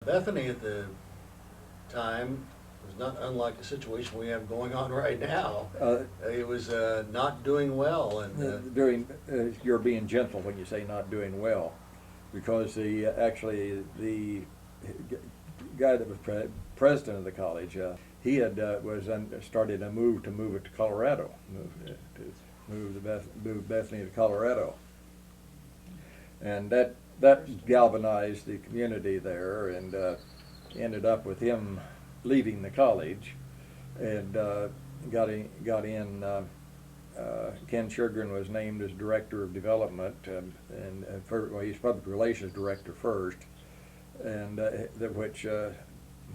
Bethany at the time was not unlike the situation we have going on right now. It was not doing well, and You're being gentle when you say not doing well, because actually the guy that was president of the college, he had started a move it to Colorado, move Bethany to Colorado, and that galvanized the community there, and ended up with him leaving the college, and got in. Ken Sjogren was named as director of development, he's public relations director first, and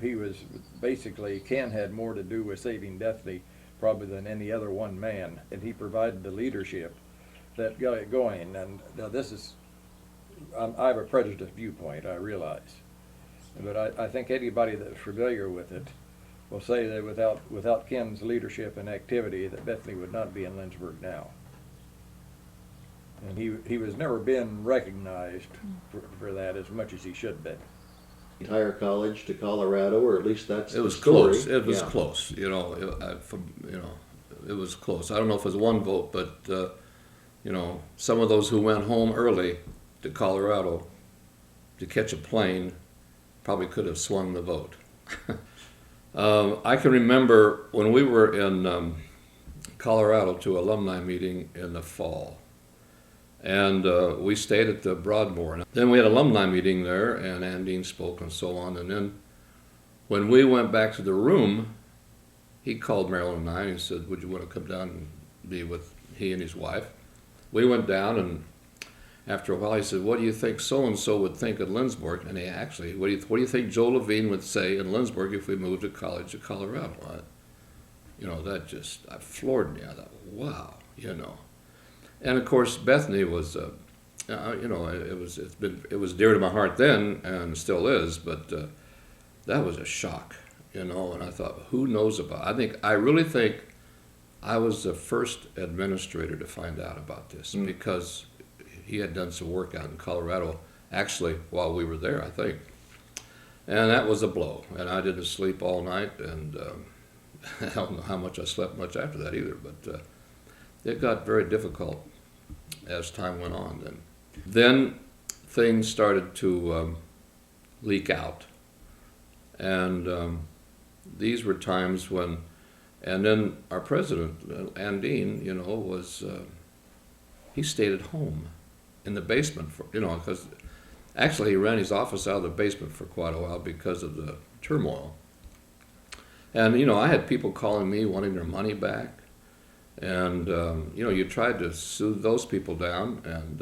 he was basically, Ken had more to do with saving Bethany probably than any other one man, and he provided the leadership that got it going. And now this is, I have a prejudiced viewpoint, I realize, but I think anybody that's familiar with it will say that without Ken's leadership and activity, that Bethany would not be in Lindsborg now. And he was never been recognized for that as much as he should be. entire college to Colorado, or at least that's It the was story. close. It was Yeah. close. It was close. I don't know if it was one vote, but some of those who went home early to Colorado to catch a plane probably could have swung the vote. I can remember when we were in Colorado to alumni meeting in the fall, and we stayed at the Broadmoor. Then we had an alumni meeting there, and Andeen spoke and so on. And then when we went back to the room, he called Marilyn and I and said, "Would you want to come down and be with he and his wife?" We went down, and after a while he said, "What do you think so-and-so would think of Lindsborg?" And he actually, what do you think Joe Levine would say in Lindsborg if we moved to college to Colorado? That floored me. I thought, wow, And of course, Bethany was, it was dear to my heart then, and still is. But that was a shock, And I thought, who knows about? I really think I was the first administrator to find out about this because he had done some work out in Colorado, actually while we were there, I think. And that was a blow. And I didn't sleep all night, and I don't know how much I slept much after that either. But it got very difficult as time went on. Then things started to leak out, and these were times when, and then our president, Andeen, he stayed at home in the basement because actually he ran his office out of the basement for quite a while because of the turmoil. And I had people calling me wanting their money back. And, you tried to soothe those people down, and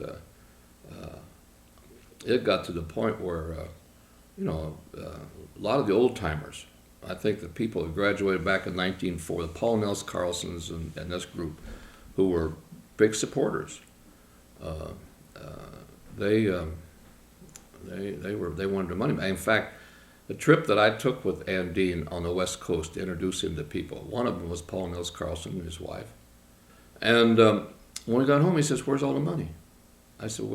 it got to the point where, a lot of the old-timers, I think the people who graduated back in 1904, the Paul Nels Carlsons and this group, who were big supporters, they wanted their money back. In fact, the trip that I took with Andeen on the West Coast to introduce him to people, one of them was Paul Nels Carlson and his wife. And when we got home, he says, "Where's all the money?" I said,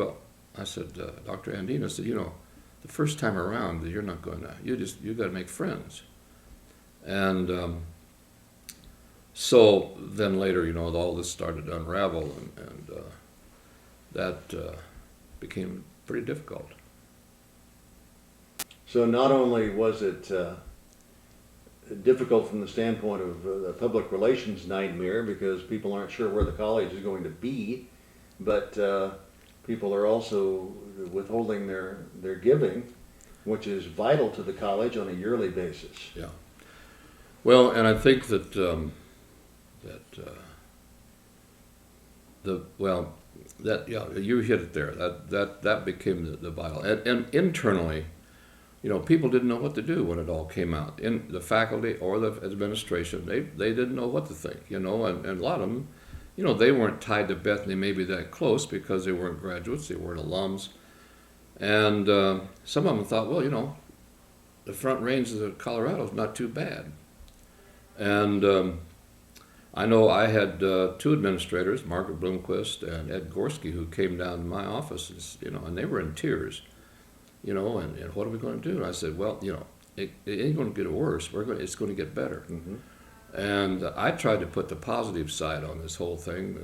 "Dr. Andeen," I said, the first time around, you're not going to, you got to make friends. And so then later, all this started to unravel, and that became pretty difficult. So not only was it difficult from the standpoint of the public relations nightmare because people aren't sure where the college is going to be, but people are also withholding their giving, which is vital to the college on a yearly basis. Yeah. Well, and I think that you hit it there. That became the vital. And internally, people didn't know what to do when it all came out. In the faculty or the administration, they didn't know what to think, and a lot of them, they weren't tied to Bethany maybe that close because they weren't graduates, they weren't alums. And some of them thought, well, the Front Range of Colorado is not too bad. And I know I had two administrators, Margaret Bloomquist and Ed Gorski, who came down to my office, and they were in tears. and what are we going to do? And I said, well, it ain't going to get worse. It's going to get better. Mm-hmm. And I tried to put the positive side on this whole thing.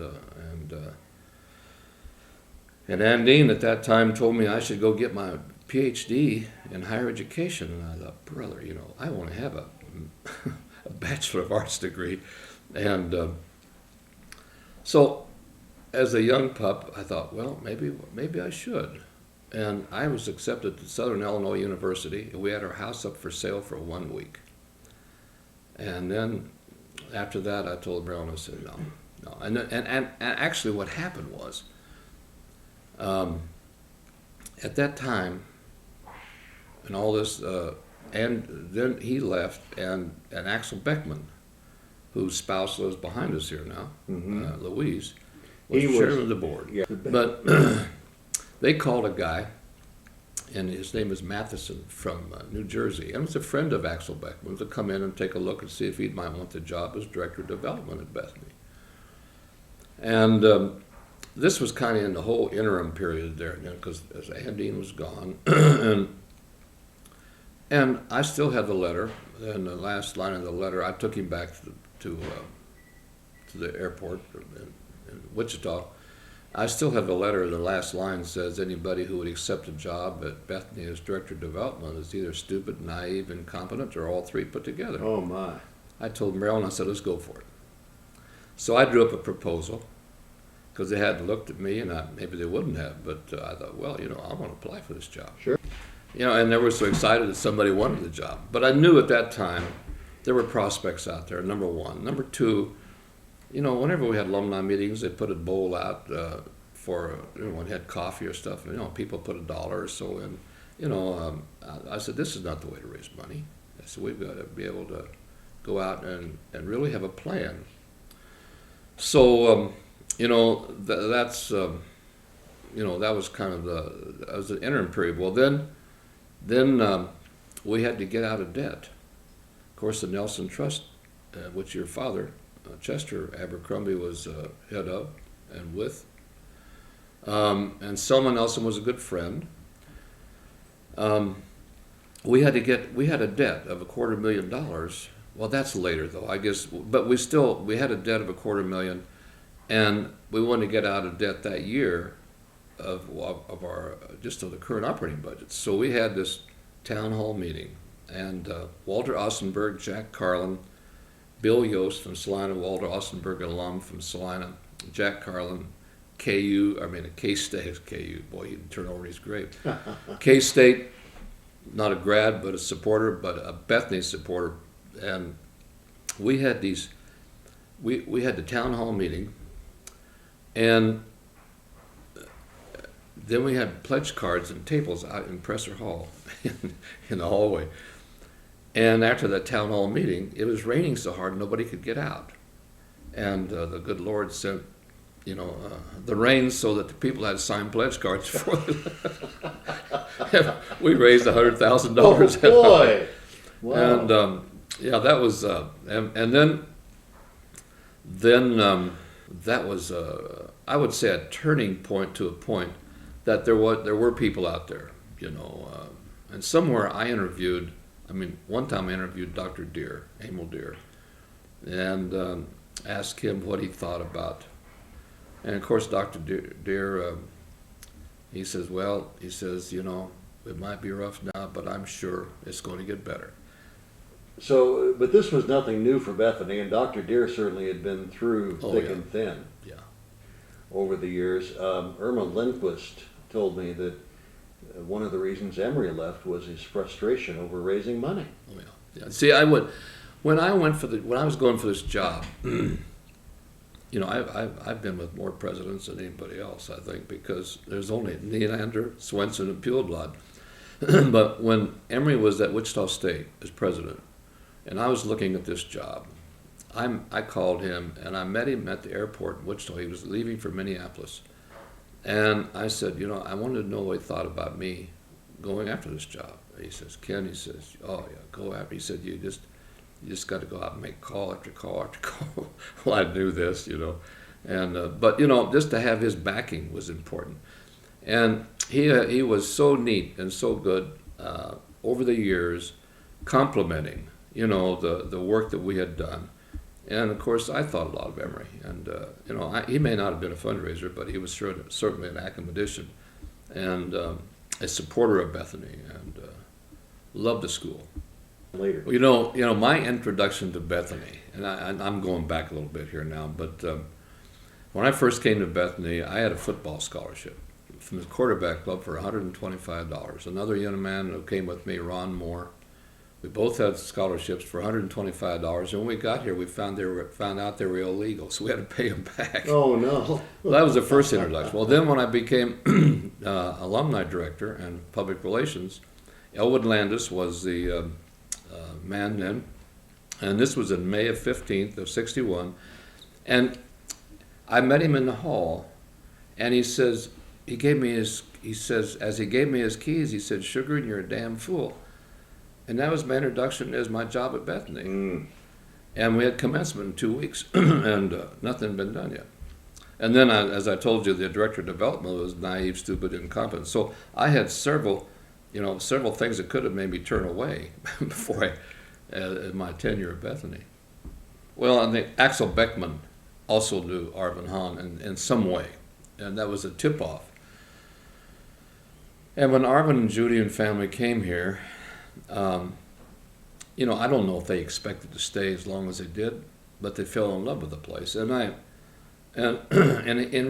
And Andeen at that time told me I should go get my PhD in higher education. And I thought, brother, I want to have a Bachelor of Arts degree. And so as a young pup, I thought, well, maybe I should. And I was accepted to Southern Illinois University. We had our house up for sale for 1 week. And then after that, I told Brown, I said, no. And actually what happened was, at that time, and all this, and then he left, and Axel Beckman, whose spouse lives behind us here now, Mm-hmm. Louise, was He chairman of the board. Yeah. But they called a guy, and his name is Matheson from New Jersey, and was a friend of Axel Beckman, to come in and take a look and see if he might want the job as director of development at Bethany. And this was kind of in the whole interim period there, because as Andeen was gone, and I still have the letter. And the last line of the letter, I took him back to the airport in Wichita. I still have the letter. The last line says, anybody who would accept a job at Bethany as director of development is either stupid, naive, incompetent, or all three put together. Oh my. I told Marilyn, I said, let's go for it. So I drew up a proposal, because they hadn't looked at me, and maybe they wouldn't have, but I thought, well, I want to apply for this job. Sure. And they were so excited that somebody wanted the job. But I knew at that time there were prospects out there, number one. Number two, whenever we had alumni meetings, they put a bowl out for, when we had coffee or stuff, people put $1 or so in. I said, this is not the way to raise money. I said, we've got to be able to go out and really have a plan. So, that's, that was kind of that was the interim period. Well, then we had to get out of debt. Of course, the Nelson Trust, which your father, Chester Abercrombie, was head of and with. And Selma Nelson was a good friend. We had a debt of $250,000. Well, that's later though, I guess. But we had a debt of $250,000, and we wanted to get out of debt that year of our just of the current operating budget. So we had this town hall meeting, and Walter Ossenberg, Jack Carlin, Bill Yost from Salina, Walter Ossenberg, alum from Salina, Jack Carlin, K-State, KU, boy, he didn't turn over his grave. K-State, not a grad, but a supporter, but a Bethany supporter. And we had we had the town hall meeting, and then we had pledge cards and tables out in Presser Hall in the hallway. And after that town hall meeting, it was raining so hard nobody could get out. And the good Lord sent, the rain so that the people had signed pledge cards for them. We raised $100,000. Oh boy! Wow. And that was, and then that was, I would say, a turning point to a point that there were people out there, and somewhere I interviewed. One time I interviewed Dr. Deere, Emil Deere, and asked him what he thought about. And of course, Dr. Deere, he says, it might be rough now, but I'm sure it's going to get better. So, but this was nothing new for Bethany, and Dr. Deere certainly had been through thick and thin over the years. Emory Lindquist told me that one of the reasons Emory left was his frustration over raising money. Oh yeah. See, when I was going for this job, I've been with more presidents than anybody else, I think, because there's only Nylander, Swenson, and Puleblad. But when Emory was at Wichita State as president, and I was looking at this job, I called him, and I met him at the airport in Wichita. He was leaving for Minneapolis. And I said, I wanted to know what he thought about me going after this job. He says, Ken, he says, oh yeah, go after. He said, you just got to go out and make call after call after call. Well, I knew this, and but just to have his backing was important. And he was so neat and so good over the years, complimenting, you know, the work that we had done. And of course, I thought a lot of Emory. And you know, he may not have been a fundraiser, but he was certainly an academician and a supporter of Bethany, and loved the school. Later. You know, my introduction to Bethany, and I'm going back a little bit here now, but when I first came to Bethany, I had a football scholarship from the quarterback club for $125. Another young man who came with me, Ron Moore, we both had scholarships for $125. And when we got here, we found out they were illegal, so we had to pay them back. Oh, no. Well, that was the first introduction. Well, then when I became alumni director and public relations, Elwood Landis was the man then, and this was in May of 15th of 61, and I met him in the hall, and he says, as he gave me his keys, he said, "Sjogren, you're a damn fool." And that was my introduction as my job at Bethany. Mm. And we had commencement in 2 weeks, and nothing had been done yet. And then, as I told you, the director of development was naive, stupid, incompetent. So I had several things that could have made me turn away before my tenure at Bethany. Well, I think Axel Beckman also knew Arvin Hahn in some way, and that was a tip-off. And when Arvin and Judy and family came here, you know, I don't know if they expected to stay as long as they did, but they fell in love with the place. And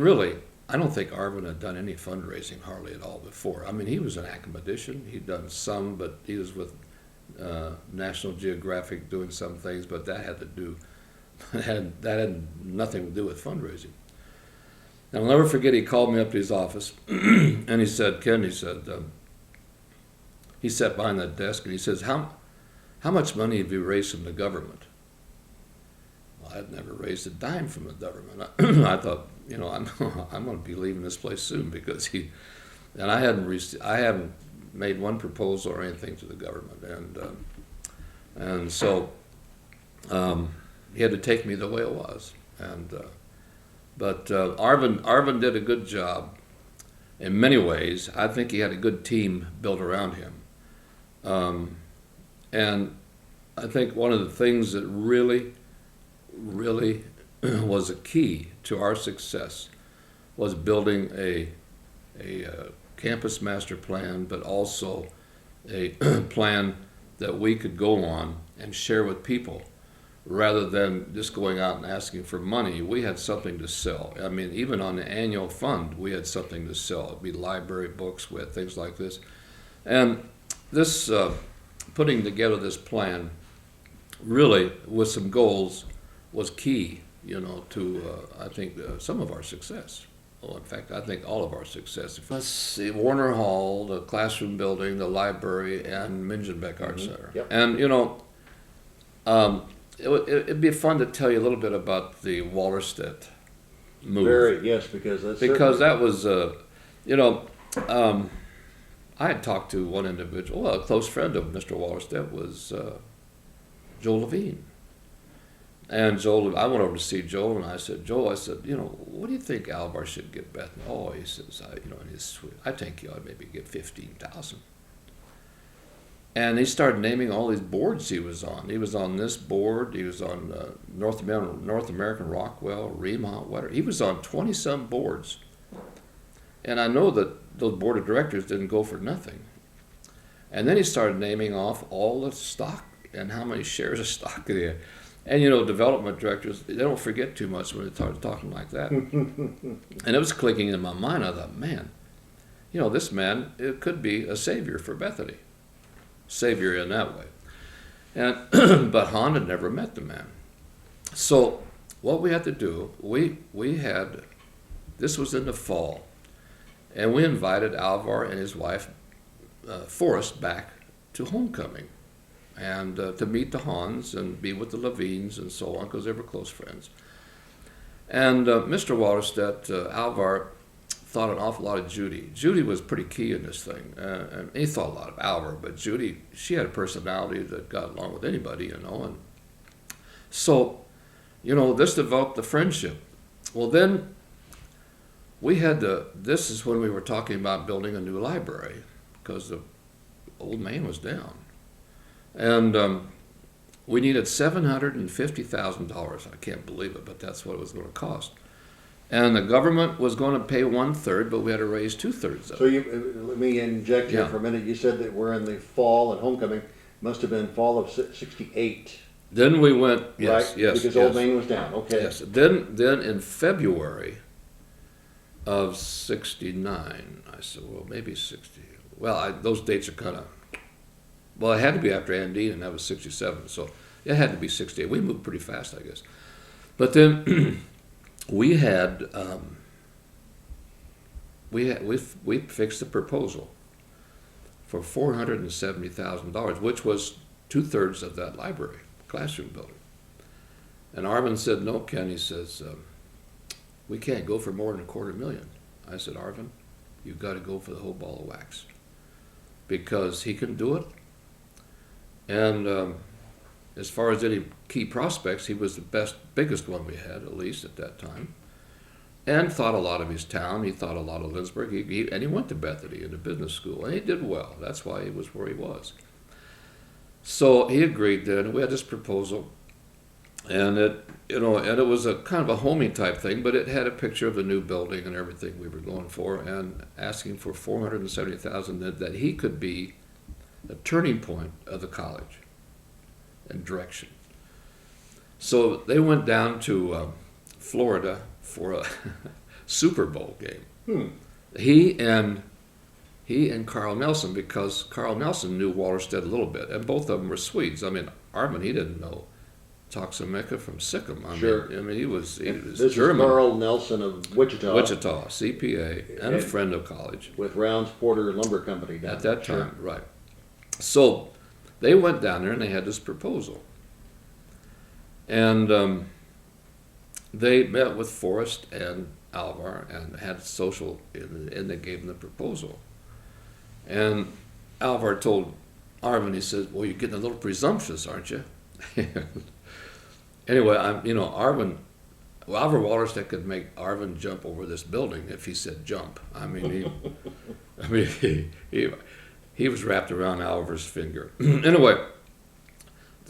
really, I don't think Arvin had done any fundraising hardly at all before. I mean, he was an academician. He'd done some, but he was with National Geographic doing some things, but that had nothing to do with fundraising. And I'll never forget, he called me up to his office, and he said, "Ken," he said, he sat behind that desk, and he says, how much money have you raised from the government?" Well, I'd never raised a dime from the government. I thought, you know, I'm going to be leaving this place soon, because I haven't made one proposal or anything to the government, and so he had to take me the way it was, but Arvin did a good job in many ways. I think he had a good team built around him. And I think one of the things that really was a key to our success was building a campus master plan, but also a plan that we could go on and share with people, rather than just going out and asking for money. We had something to sell. I mean, even on the annual fund, we had something to sell. It'd be library books, we had things like this. And this, putting together this plan, really, with some goals, was key, you know, to, I think, some of our success. Well, in fact, I think all of our success. Let's see, Warner Hall, the classroom building, the library, and Mingenbeck Art Center. Yep. And, you know, it'd be fun to tell you a little bit about the Wallerstedt move. Yes, because that's that was, you know, I had talked to one individual, a close friend of Mr. Wallerstedt was Joel Levine. And Joel, I went over to see Joel, and I said, "Joel, you know, what do you think Alvar should get Bethany?" "Oh," he says, you know, and he's sweet. "I think you ought to maybe get 15,000. And he started naming all these boards he was on. He was on this board. He was on North American Rockwell, Remont, whatever. He was on 20-some boards. And I know that those board of directors didn't go for nothing. And then he started naming off all the stock and how many shares of stock they had. And, you know, development directors, they don't forget too much when they start talking like that. And it was clicking in my mind. I thought, man, you know, this man, it could be a savior for Bethany. Savior in that way. And but Hahn had never met the man. So what we had to do, this was in the fall, and we invited Alvar and his wife, Forrest, back to homecoming, and to meet the Hahns and be with the Levines and so on, because they were close friends. And Mr. Wallerstedt, Alvar, thought an awful lot of Judy. Judy was pretty key in this thing. And he thought a lot of Alvar, but Judy, she had a personality that got along with anybody, you know. And so, you know, this developed a friendship. Well, then this is when we were talking about building a new library, because the old main was down. And we needed $750,000. I can't believe it, but that's what it was going to cost. And the government was going to pay 1/3, but we had to raise 2/3 of So it. let me inject here Yeah. for a minute. You said that we're in the fall and homecoming. Must have been fall of '68, Then we went, right? yes, Because yes. Old Main was down. Okay. Yes. Then in February of '69, I said, well, maybe 60. Well, those dates are kind of, well, it had to be after Andeen, and that was '67, so it had to be '68. We moved pretty fast, I guess. But then we fixed the proposal for $470,000, which was 2/3 of that library classroom building. And Arvin said, no, Ken, he says, we can't go for more than $250,000. I said, Arvin, you've got to go for the whole ball of wax, because he can do it. And as far as any key prospects, he was the biggest one we had, at least at that time. And thought a lot of his town. He thought a lot of Lindsborg. And he went to Bethany in a business school, and he did well. That's why he was where he was. So he agreed then. We had this proposal, and it was a kind of a homey type thing, but it had a picture of the new building and everything we were going for, and asking for $470,000 that he could be the turning point of the college and direction. So they went down to Florida for a Super Bowl game. He and Carl Nelson, because Carl Nelson knew Wallerstedt a little bit, and both of them were Swedes. I mean, Arvin, he didn't know Taxameka from Sikkim. Sure. He was This German. is Carl Nelson of Wichita. Wichita, CPA, and a friend of college. With Rounds Porter Lumber Company down At that there. time, right. So they went down there and they had this proposal. And they met with Forrest and Alvar and had a social, and they gave them the proposal. And Alvar told Arvin, he said, well, you're getting a little presumptuous, aren't you? Anyway, Arvin, Alvar Wallerstedt could make Arvin jump over this building if he said jump. He was wrapped around Alvar's finger. Anyway,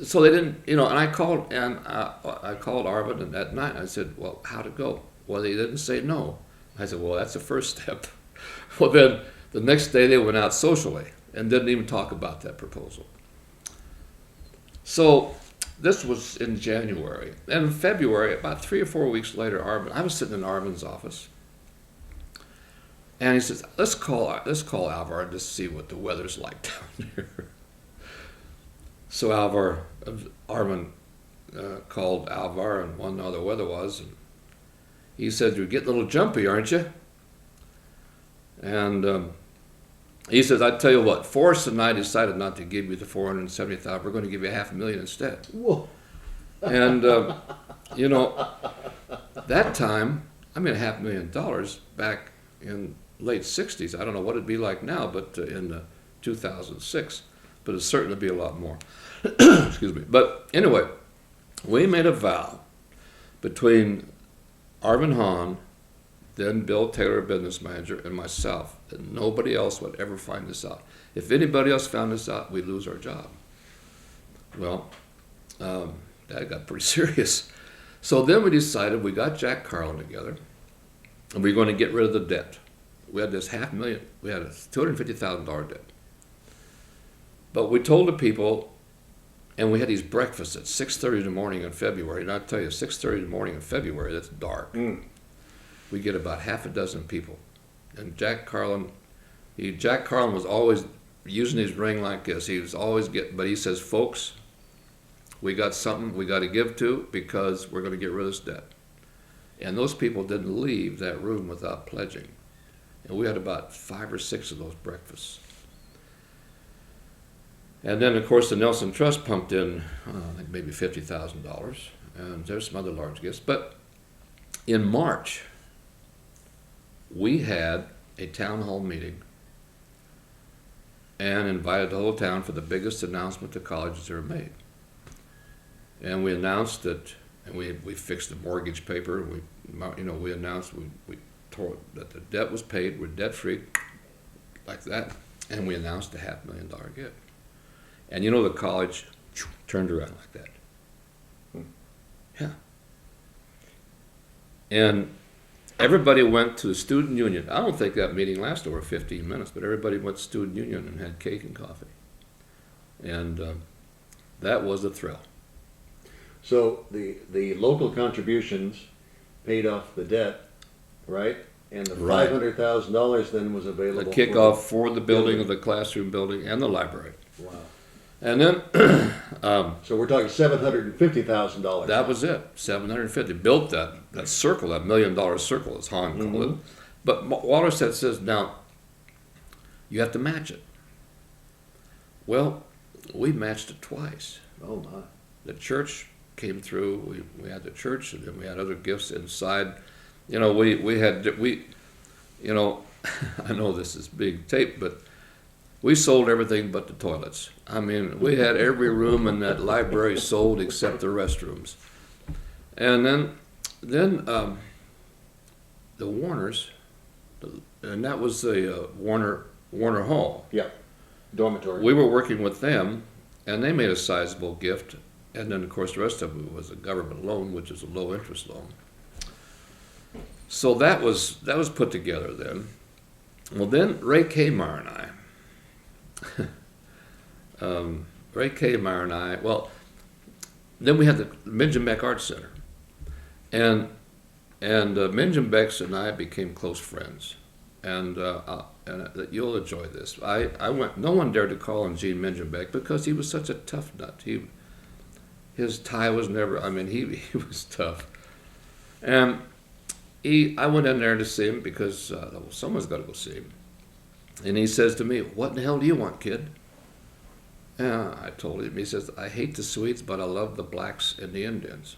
so they didn't, and I called Arvin at night. I said, well, how'd it go? Well, they didn't say no. I said, well, that's the first step. Well, then the next day they went out socially and didn't even talk about that proposal. So this was in January. And in February, about 3 or 4 weeks later, I was sitting in Arvin's office. And he says, let's call Alvar and just see what the weather's like down here. So Arvin called Alvar and wanted to know how the weather was. And he said, you're getting a little jumpy, aren't you? And he says, I tell you what, Forrest and I decided not to give you the $470,000. We're going to give you $500,000 instead. Whoa. And, that time, $500,000 back in late 60s. I don't know what it'd be like now, but in 2006. But it'd certainly be a lot more. Excuse me. But anyway, we made a vow between Arvin Hahn, then Bill Taylor, business manager, and myself, that nobody else would ever find this out. If anybody else found this out, we'd lose our job. Well, that got pretty serious. So then we decided, we got Jack Carlin together, and we were going to get rid of the debt. We had this $500,000, we had a $250,000 debt. But we told the people, and we had these breakfasts at 6:30 in the morning in February. And I'll tell you, 6:30 in the morning in February, that's dark. We get about half a dozen people. And Jack Carlin was always using his ring like this. He was always but he says, folks, we got something we got to give to, because we're going to get rid of this debt. And those people didn't leave that room without pledging. And we had about 5 or 6 of those breakfasts. And then, of course, the Nelson Trust pumped in, I think maybe $50,000, and there's some other large gifts. But in March, we had a town hall meeting and invited the whole town for the biggest announcement the college has ever made. And we announced that, and we fixed the mortgage paper. We announced that the debt was paid, we're debt-free, like that, and we announced a $500,000 gift. And you know, the college turned around like that. Yeah. And everybody went to the student union. I don't think that meeting lasted over 15 minutes, but everybody went to student union and had cake and coffee. And that was a thrill. So the local contributions paid off the debt, right? And the Right. $500,000 then was The available. kickoff for the building of the classroom building and the library. Wow. And then So we're talking $750,000. that was it, 750. Built that circle, that $1 million circle, as Hahn called it. But Waterstead says, now, you have to match it. Well, we matched it twice. Oh my. The church came through, we had the church, and then we had other gifts inside. You know, we you know, I know this is big tape, but we sold everything but the toilets. I mean, we had every room in that library sold except the restrooms. And then the Warners, and that was the Warner Hall. Yeah. Dormitory. We were working with them, and they made a sizable gift. And then, of course, the rest of it was a government loan, which is a low-interest loan. So that was put together then. Well, then Ray Kmar and I, well, then we had the Minjembeck Art Center. And Minjembecks and I became close friends. And you'll enjoy this. I went. No one dared to call on Gene Minjembeck because he was such a tough nut. His tie was never. I mean, he was tough. And I went in there to see him because someone's got to go see him. And he says to me, "What in the hell do you want, kid?" And I told him. He says, "I hate the Swedes, but I love the blacks and the Indians."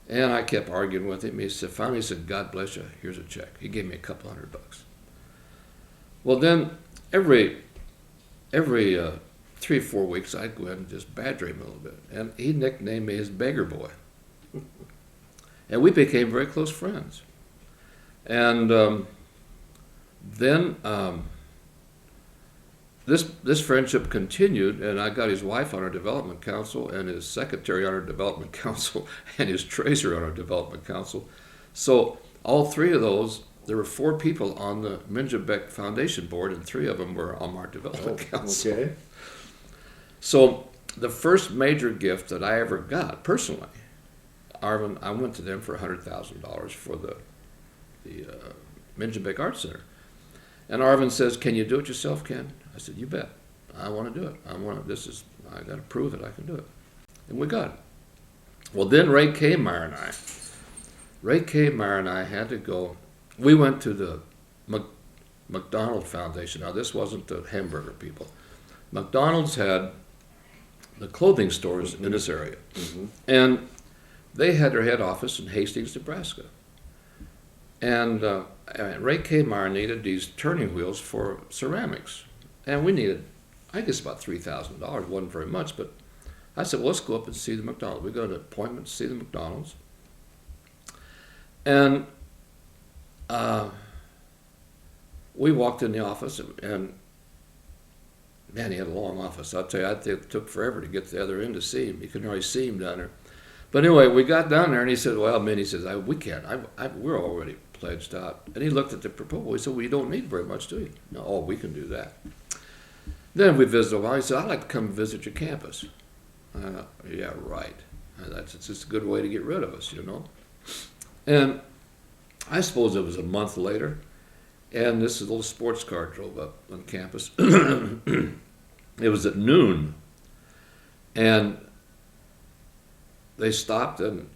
And I kept arguing with him. Finally he said, "God bless you, here's a check." He gave me a couple $100. Well, then every 3 or 4 weeks I'd go ahead and just badger him a little bit. And he nicknamed me his beggar boy. And we became very close friends. And then this friendship continued, and I got his wife on our development council, and his secretary on our development council, and his treasurer on our development council. So all three of those, there were 4 people on the Minjembeck Foundation board, and 3 of them were on our development council. Okay. So the first major gift that I ever got personally, Arvin, I went to them for $100,000 for the Minjembeck Art Center. And Arvin says, "Can you do it yourself, Ken?" I said, "You bet. I want to do it. I got to prove that I can do it." And we got it. Well, then Ray Kmar and I had to go. We went to the McDonald Foundation. Now, this wasn't the hamburger people. McDonald's had the clothing stores in this area. And they had their head office in Hastings, Nebraska. And Ray Kmar needed these turning wheels for ceramics. And we needed, I guess, about $3,000. Wasn't very much, but I said, well, let's go up and see the McDonald's. We got an appointment to see the McDonald's. And we walked in the office, and man, he had a long office. I'll tell you, I think it took forever to get to the other end to see him. You could already see him down there. But anyway, we got down there, and he said, well, man, he says, we can't. We're already pledged out. And he looked at the proposal. He said, well, you don't need very much, do you? No, oh, we can do that. Then we visited a while. He said, I'd like to come visit your campus. Yeah, right. It's just a good way to get rid of us, you know. And I suppose it was a month later, and this little sports car drove up on campus. It was at noon, and they stopped, and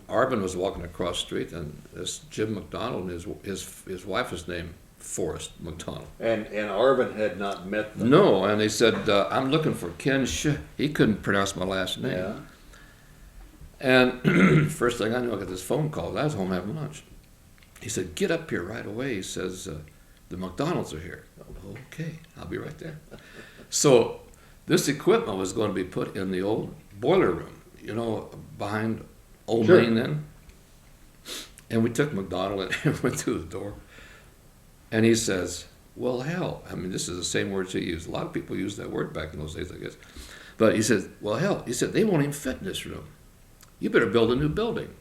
Arvin was walking across the street, and this Jim McDonald and his wife was named Forrest McDonald. And Arvin had not met them. No, and they said, I'm looking for Ken He couldn't pronounce my last name. Yeah. And first thing I knew, I got this phone call. I was home having lunch. He said, get up here right away. He says, the McDonald's are here. Okay, I'll be right there. So this equipment was going to be put in the old boiler room, you know, behind Old Sure. Main then. And we took McDonald and went through the door. And he says, well, hell, I mean, this is the same words he used. A lot of people used that word back in those days, I guess. But he said, well, hell, he said, they won't even fit in this room. You better build a new building.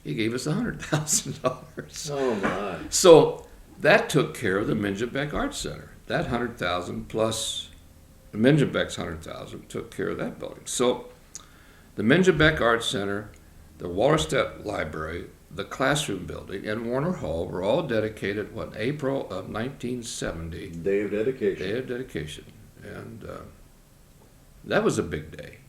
He gave us $100,000. Oh, my. So that took care of the Minjabek Art Center. That $100,000 plus Minjabek's $100,000 took care of that building. So the Minjabek Art Center, the Wallerstedt Library, the classroom building, and Warner Hall were all dedicated, April of 1970. Day of dedication. Day of dedication. And that was a big day.